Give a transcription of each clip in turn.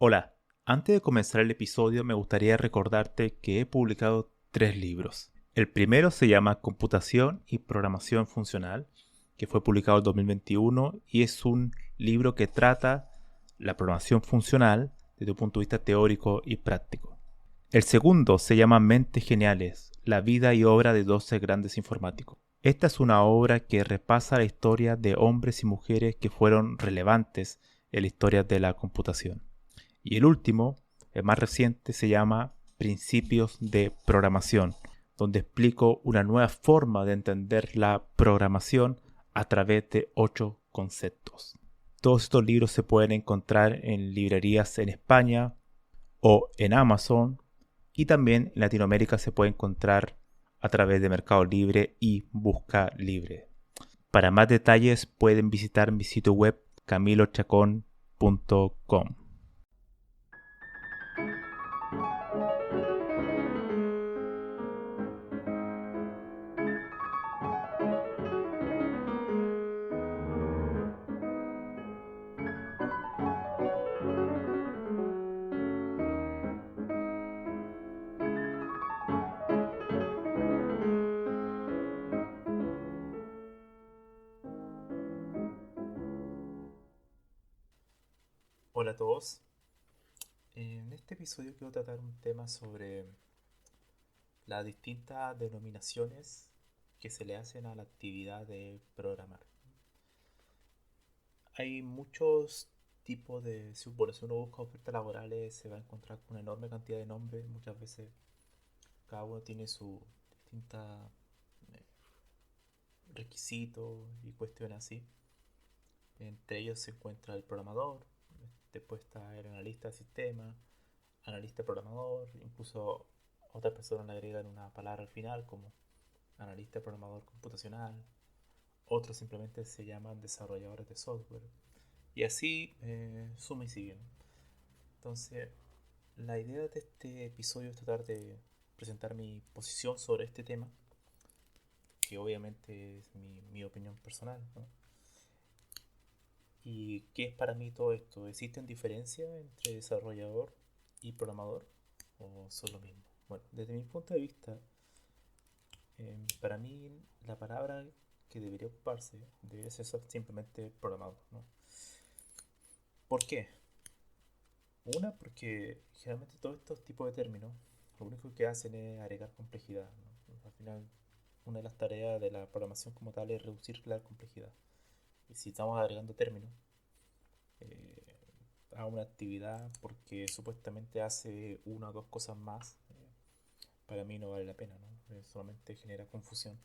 Hola, antes de comenzar el episodio me gustaría recordarte que he publicado 3 libros. El primero se llama Computación y Programación Funcional, que fue publicado en 2021 y es un libro que trata la programación funcional desde un punto de vista teórico y práctico. El segundo se llama Mentes Geniales, la vida y obra de 12 grandes informáticos. Esta es una obra que repasa la historia de hombres y mujeres que fueron relevantes en la historia de la computación. Y el último, el más reciente, se llama Principios de Programación, donde explico una nueva forma de entender la programación a través de 8 conceptos. Todos estos libros se pueden encontrar en librerías en España o en Amazon, y también en Latinoamérica se puede encontrar a través de Mercado Libre y Busca Libre. Para más detalles pueden visitar mi sitio web camilochacon.com. Hola a todos. En este episodio quiero tratar un tema sobre las distintas denominaciones que se le hacen a la actividad de programar. Hay muchos tipos de... Si uno busca ofertas laborales se va a encontrar con una enorme cantidad de nombres. Muchas veces cada uno tiene su distinta requisitos y cuestiones así. Entre ellos se encuentra el programador, después está el analista de sistemas, analista programador, incluso otras personas le agregan una palabra al final como analista programador computacional, otros simplemente se llaman desarrolladores de software y así suma y sigue, ¿no? Entonces, la idea de este episodio es tratar de presentar mi posición sobre este tema, que obviamente es mi opinión personal, ¿no? ¿Y qué es para mí todo esto? ¿Existen diferencias entre desarrollador y programador? ¿O son lo mismo? Bueno, desde mi punto de vista, para mí la palabra que debería ocuparse debe ser simplemente programador, ¿no? ¿Por qué? Una, porque generalmente todos estos tipos de términos lo único que hacen es agregar complejidad, ¿no? Al final, una de las tareas de la programación como tal es reducir la complejidad. Y si estamos agregando términos eh, a una actividad porque supuestamente hace una o dos cosas más, para mí no vale la pena, ¿no? Solamente genera confusión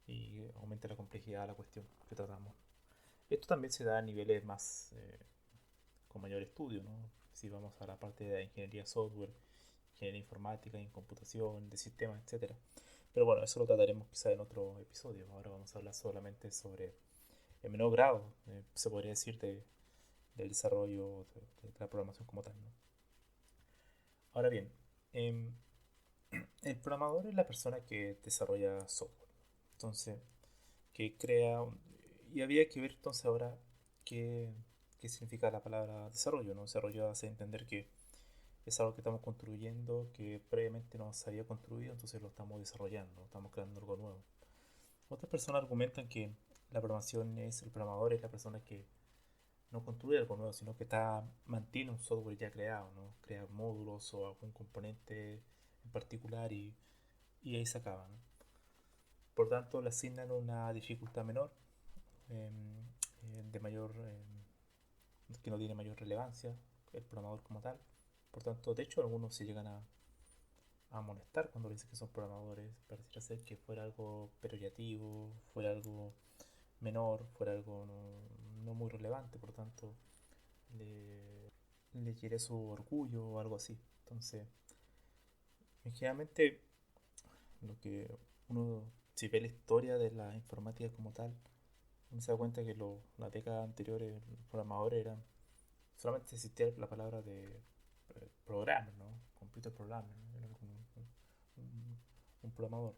y aumenta la complejidad de la cuestión que tratamos. Esto también se da a niveles más con mayor estudio, ¿no? Si vamos a la parte de ingeniería software, ingeniería informática, en computación, de sistemas, etcétera. Pero bueno, eso lo trataremos quizá en otro episodio. Ahora vamos a hablar solamente sobre el menor grado, se podría decir, del desarrollo de la programación como tal, ¿no? Ahora bien, em, el programador es la persona que desarrolla software. Entonces, que crea... Y había que ver entonces ahora qué, qué significa la palabra desarrollo, ¿no? Desarrollo hace entender que es algo que estamos construyendo, que previamente no se había construido, entonces lo estamos desarrollando, estamos creando algo nuevo. Otras personas argumentan que la programación es, el programador es la persona que no construye algo nuevo, sino que mantiene un software ya creado, ¿no? Crea módulos o algún componente en particular y ahí se acaba, ¿no? Por tanto, le asignan una dificultad menor, eh, de mayor, que no tiene mayor relevancia, el programador como tal. Por tanto, de hecho, algunos se llegan a molestar cuando le dicen que son programadores. Pareciera ser que fuera algo peyorativo, fuera algo menor, fuera algo no muy relevante, por tanto, le quiere su orgullo o algo así. Entonces, generalmente, lo que uno, si ve la historia de la informática como tal, uno se da cuenta que las décadas anteriores los programadores eran, solamente existía la palabra de programmer, ¿no? Computer programmer, ¿no? Era como un programador.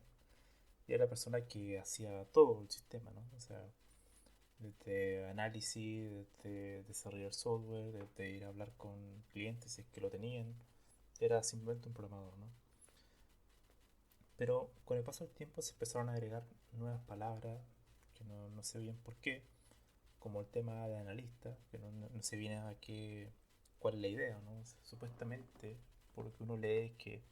Y era la persona que hacía todo el sistema, ¿no? O sea, desde análisis, desde desarrollar software, desde ir a hablar con clientes si es que lo tenían. Era simplemente un programador, ¿no? Pero con el paso del tiempo se empezaron a agregar nuevas palabras que no sé bien por qué, como el tema de analista, que no sé bien a qué, cuál es la idea, ¿no? Supuestamente, por lo que uno lee, es que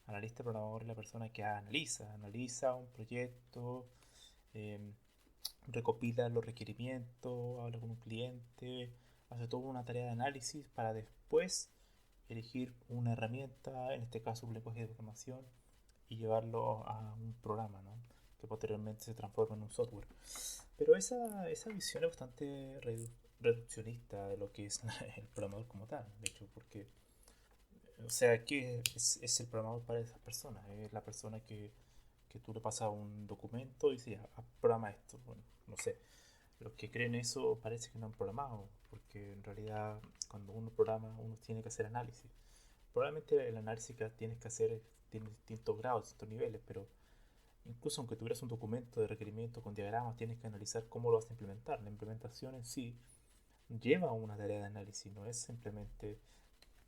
analista programador es la persona que analiza un proyecto, eh, recopila los requerimientos, habla con un cliente, hace toda una tarea de análisis para después elegir una herramienta, en este caso un lenguaje de programación, y llevarlo a un programa, ¿no? Que posteriormente se transforma en un software. Pero esa visión es bastante reduccionista de lo que es el programador como tal, de hecho, porque, o sea, ¿qué es el programador para esas personas? Es la persona que tú le pasas un documento y dices, programa esto. Bueno, no sé, los que creen eso parece que no han programado, porque en realidad cuando uno programa uno tiene que hacer análisis. Probablemente el análisis que tienes que hacer tiene distintos grados, distintos niveles, pero incluso aunque tuvieras un documento de requerimiento con diagramas, tienes que analizar cómo lo vas a implementar. La implementación en sí lleva una tarea de análisis, no es simplemente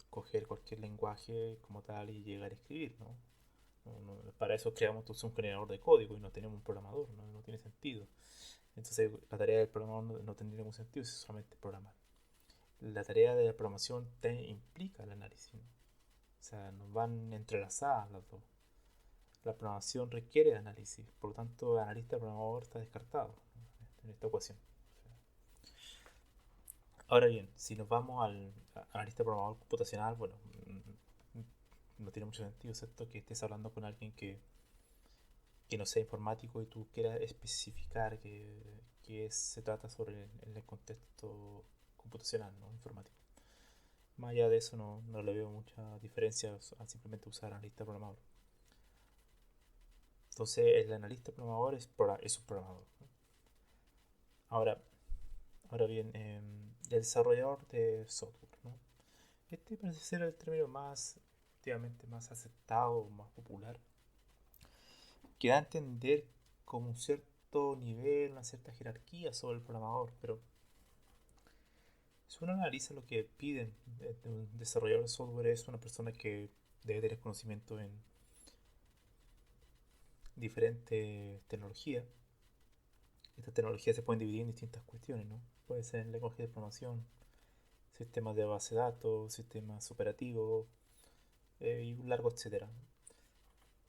coger cualquier lenguaje como tal y llegar a escribir, ¿no? Para eso creamos entonces un generador de código y no tenemos un programador, no tiene sentido. Entonces la tarea del programador no tendría ningún sentido si solamente programar. La tarea de la programación implica el análisis, ¿no? O sea, nos van entrelazadas las dos. La programación requiere de análisis, por lo tanto, el analista programador está descartado, ¿no? En esta ecuación. Ahora bien, si nos vamos al analista programador computacional, bueno, no tiene mucho sentido, excepto que estés hablando con alguien que no sea informático y tú quieras especificar que se trata sobre el contexto computacional, ¿no? Informático. Más allá de eso no le veo mucha diferencia a simplemente usar analista programador. Entonces el analista programador es un programador, ¿no? Ahora, ahora bien, el desarrollador de software, ¿no? Este parece ser el término más, últimamente más aceptado, más popular, que da a entender como un cierto nivel, una cierta jerarquía sobre el programador, pero si uno analiza lo que piden de un desarrollador de software es una persona que debe tener conocimiento en diferentes tecnologías. Estas tecnologías se pueden dividir en distintas cuestiones, ¿no? Puede ser en lenguaje de programación, sistemas de base de datos, sistemas operativos y un largo etcétera.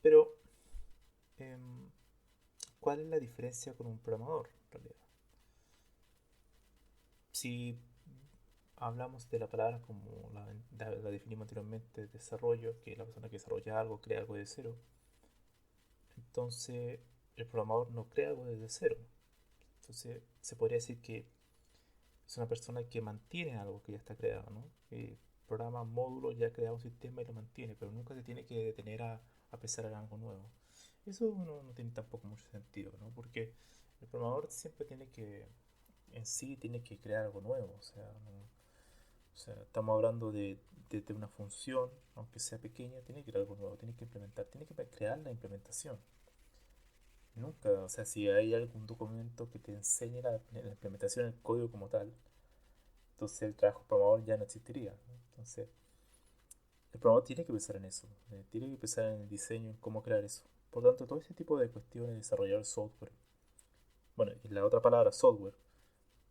Pero, em, ¿cuál es la diferencia con un programador en realidad? Si hablamos de la palabra como la definimos anteriormente, desarrollo, que es la persona que desarrolla algo, crea algo de cero, entonces el programador no crea algo desde cero. Entonces se podría decir que es una persona que mantiene algo que ya está creado, ¿no? Que programa módulos, ya ha creado un sistema y lo mantiene, pero nunca se tiene que detener a pensar en algo nuevo. Eso no tiene tampoco mucho sentido, ¿no? Porque el programador siempre tiene que, en sí, tiene que crear algo nuevo, o sea, o sea, estamos hablando de una función, aunque sea pequeña, tiene que crear algo nuevo, tiene que implementar, tiene que crear la implementación. Nunca, o sea, si hay algún documento que te enseñe la implementación del código como tal, entonces el trabajo programador ya no existiría, ¿no? Entonces, el programador tiene que pensar en eso, tiene que pensar en el diseño, en cómo crear eso. Por lo tanto, todo ese tipo de cuestiones, desarrollar software, bueno, y la otra palabra, software,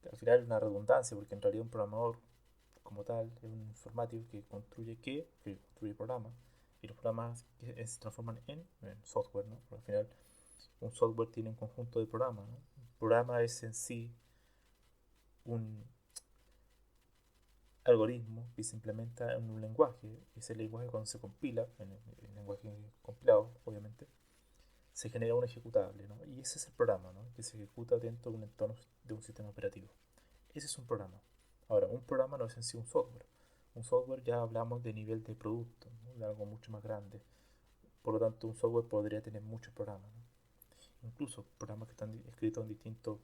que al final es una redundancia, porque en realidad un programador como tal es un informático que construye que construye programas, y los programas se transforman en software, ¿no? Pero al final, un software tiene un conjunto de programas, ¿no? Un programa es en sí un algoritmo que se implementa en un lenguaje. Ese lenguaje cuando se compila, en el lenguaje compilado, obviamente, se genera un ejecutable, ¿no? Y ese es el programa, ¿no? Que se ejecuta dentro de un entorno de un sistema operativo. Ese es un programa. Ahora, un programa no es en sí un software. Un software ya hablamos de nivel de producto, ¿no? De algo mucho más grande. Por lo tanto, un software podría tener muchos programas, ¿no? Incluso programas que están escritos en distintos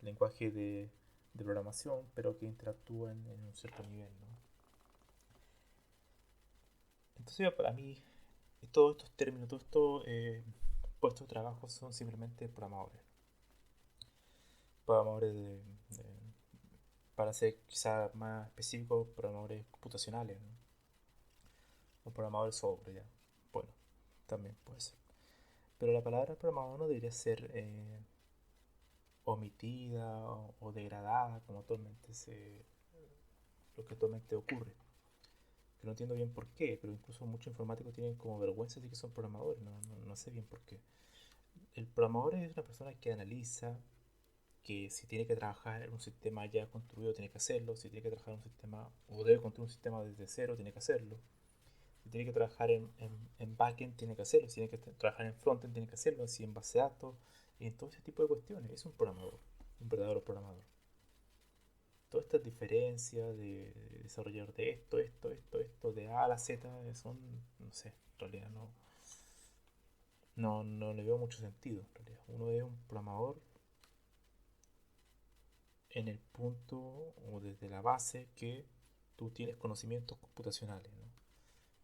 lenguajes de programación, pero que interactúan en un cierto nivel, ¿no? Entonces, para mí, todos estos términos, todos estos puestos de trabajo son simplemente programadores. Programadores para ser quizás más específico, programadores computacionales, ¿no? O programadores software, ya. Bueno, también puede ser. Pero la palabra programador no debería ser omitida o degradada como lo que actualmente ocurre. Que no entiendo bien por qué, pero incluso muchos informáticos tienen como vergüenza de que son programadores, no sé bien por qué. El programador es una persona que analiza, que si tiene que trabajar en un sistema ya construido, tiene que hacerlo. Si tiene que trabajar en un sistema o debe construir un sistema desde cero, tiene que hacerlo. Si tiene que trabajar en backend, tiene que hacerlo. Si tiene que trabajar en frontend, tiene que hacerlo. Si en base de datos, en todo ese tipo de cuestiones. Es un programador, un verdadero programador. Todas estas diferencias de desarrollar de esto, de A a la Z, son, no sé, en realidad no le veo mucho sentido. En realidad, uno es un programador en el punto o desde la base que tú tienes conocimientos computacionales, ¿no?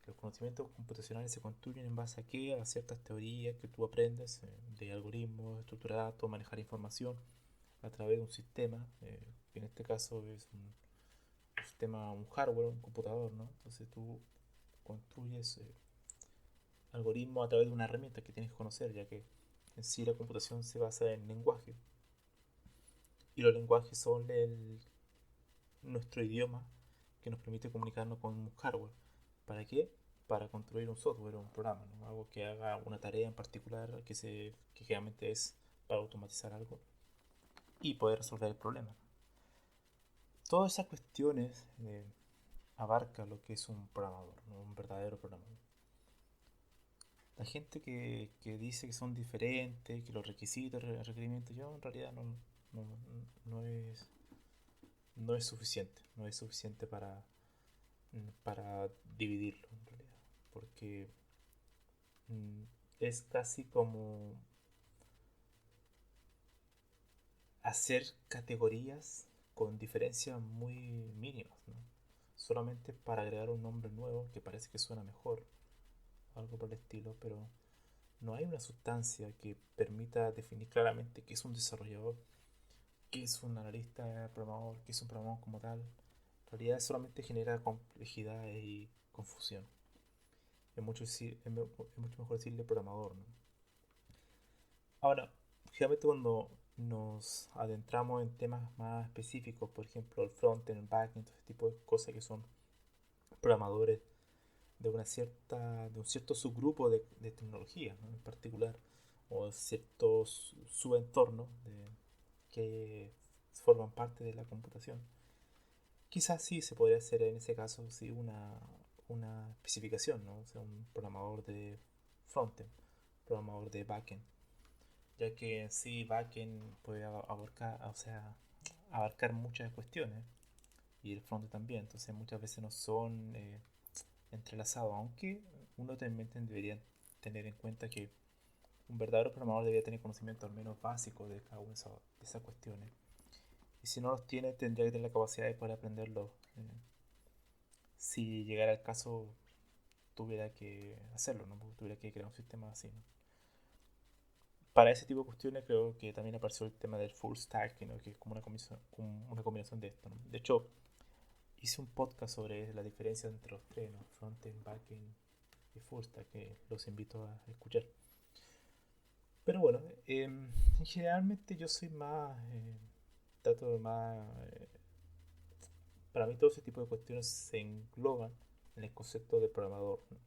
Los conocimientos computacionales se construyen en base a qué, a ciertas teorías que tú aprendes de algoritmos, estructura de datos, manejar información a través de un sistema, que en este caso es un sistema, un hardware, un computador, ¿no? Entonces tú construyes algoritmos a través de una herramienta que tienes que conocer, ya que en sí la computación se basa en lenguaje. Y los lenguajes son nuestro idioma que nos permite comunicarnos con un hardware. ¿Para qué? Para construir un software o un programa, ¿no? Algo que haga una tarea en particular que generalmente es para automatizar algo y poder resolver el problema. Todas esas cuestiones abarca lo que es un programador, ¿no? Un verdadero programador. La gente que dice que son diferentes, que los requisitos, requerimientos, yo en realidad no, no es, no es suficiente. No es suficiente para dividirlo en realidad. Porque mm, es casi como hacer categorías con diferencias muy mínimas, ¿no? Solamente para agregar un nombre nuevo que parece que suena mejor, algo por el estilo, pero no hay una sustancia que permita definir claramente qué es un desarrollador, qué es un analista programador, qué es un programador como tal. En realidad solamente genera complejidad y confusión. Es mucho mejor decirle programador, ¿no? Ahora, generalmente cuando nos adentramos en temas más específicos, por ejemplo el frontend, el backend, todo ese tipo de cosas que son programadores de un cierto subgrupo de tecnología, ¿no? En particular, o ciertos subentornos que forman parte de la computación. Quizás sí se podría hacer en ese caso sí una especificación, ¿no? O sea, un programador de frontend, programador de backend, ya que en sí backend puede abarcar, o sea, abarcar muchas cuestiones y el frontend también, entonces muchas veces no son entrelazados, aunque uno también debería tener en cuenta que un verdadero programador debería tener conocimiento al menos básico de cada una de esas cuestiones. Y si no los tiene, tendría que tener la capacidad de poder aprenderlos si llegara el caso tuviera que hacerlo, ¿no? Porque tuviera que crear un sistema así, ¿no? Para ese tipo de cuestiones creo que también apareció el tema del full stack, ¿no? Que es como una combinación de esto, ¿no? De hecho, hice un podcast sobre la diferencia entre los tres, ¿no? Frontend, backend y full stack, que los invito a escuchar. Pero bueno, generalmente yo soy más, trato de más, para mí todo ese tipo de cuestiones se engloban en el concepto de programador, ¿no?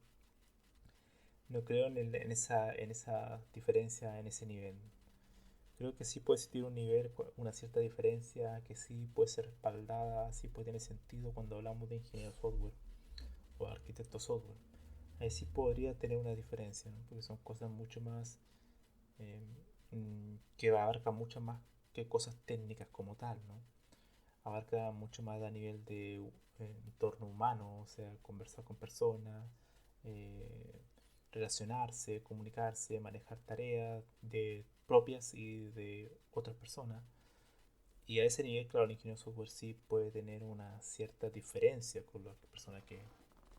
No creo en esa diferencia, en ese nivel. Creo que sí puede existir un nivel, una cierta diferencia que sí puede ser respaldada, sí puede tener sentido cuando hablamos de ingeniero software o arquitecto software. Ahí sí podría tener una diferencia, ¿no? Porque son cosas mucho más eh, que abarcan mucho más que cosas técnicas como tal, ¿no? Abarca mucho más a nivel de entorno humano, o sea, conversar con personas, eh, relacionarse, comunicarse, manejar tareas de propias y de otras personas. Y a ese nivel, claro, el ingeniero de software sí puede tener una cierta diferencia con la persona que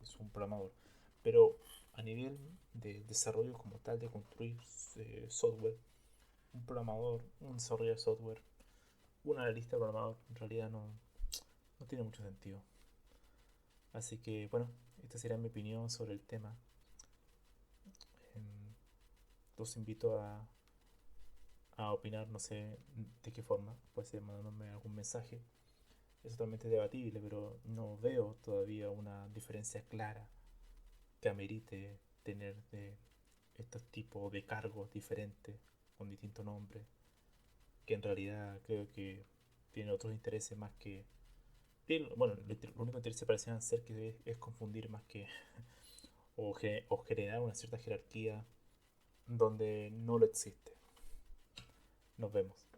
es un programador. Pero a nivel de desarrollo como tal, de construir software, un programador, un desarrollador de software, un analista programador, en realidad no tiene mucho sentido. Así que bueno, esta será mi opinión sobre el tema. Em, Los invito a opinar, no sé de qué forma, puede ser mandándome algún mensaje. Es totalmente debatible, pero no veo todavía una diferencia clara que amerite tener de estos tipos de cargos diferentes con distintos nombres, que en realidad creo que tienen otros intereses más que... Bueno, lo único interés que parecían ser que es confundir más que... o generar una cierta jerarquía donde no lo existe. Nos vemos.